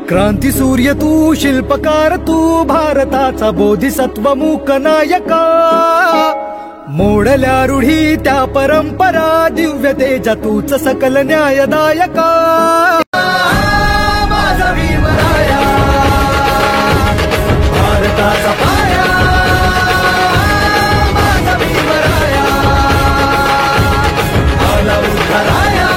क्रांती सूर्य तू, शिल्पकार तू, भारताचा बोधिसत्व मूक नायका। मोडल्या रूढी त्या परंपरा, दिव्य तेजा तूच सकल न्यायदायका। माझा भीमराया भारताचा पाया, माझा भीमराया आला उद्धाराया।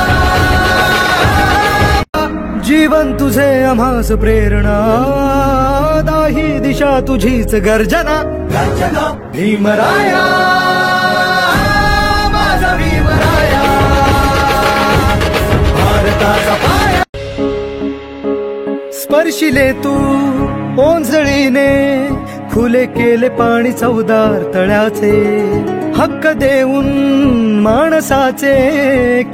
जीवन तुझे आम्हास प्रेरणा, दाही दिशा तुझीच गर्जना। गर्जना भीमराया, माझा भीमराया भारताचा पाया। स्पर्शिले तू ओंजळीने, खुले केले पाणी चौदार तळ्याचे। हक्क देऊन माणसाचे,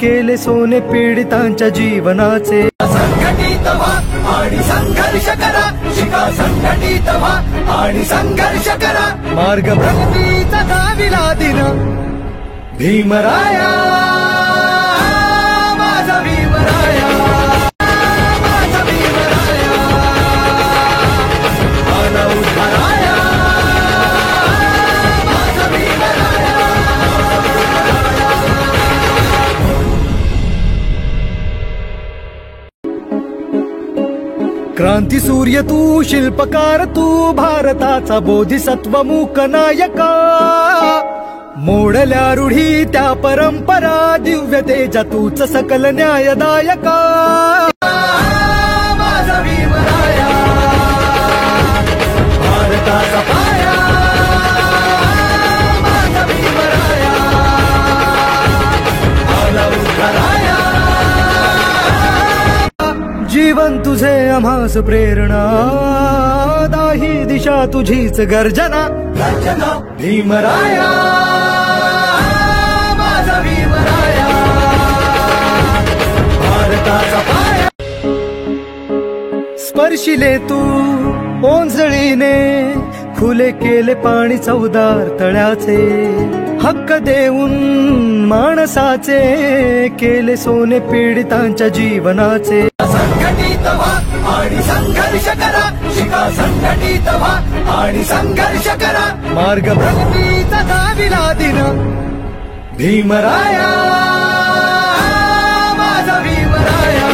केले सोने पीडितांच्या जीवनाचे। संघटित व्हा आणि संघर्ष करा, शिका संघटित व्हा आणि संघर्ष करा। मार्ग प्रगतीचा दाविला दिन, भीमराया माझा भीमराया, माझा भीमराया आला उद्धाराया। माझा भीमराया, क्रांती सूर्य तू, शिल्पकार तू, भारताचा बोधिसत्व मूक नायका। मोडल्या रूढी त्या परंपरा, दिव्य तेजा तूच सकल न्यायदायका। माझा भीमराया भारताचा पाया, माझा भीमराया आला उद्धाराया। जीवन तुझे आम्हास प्रेरणा, दाही दिशा तुझीच गर्जना। गर्जना भीमराया, माझा भीमराया भारताचा पाया। स्पर्शिले तू ओंजळीने, खुले केले पाणी चौदार तळ्याचे। हक्क देऊन माणसाचे, केले सोने पीडितांच्या जीवनाचे। संघटित व्हा आणि संघर्ष करा, शिका संघटित व्हा आणि संघर्ष करा। मार्ग प्रगतीचा दाविला दिन, भीमराया माझा भीमराया।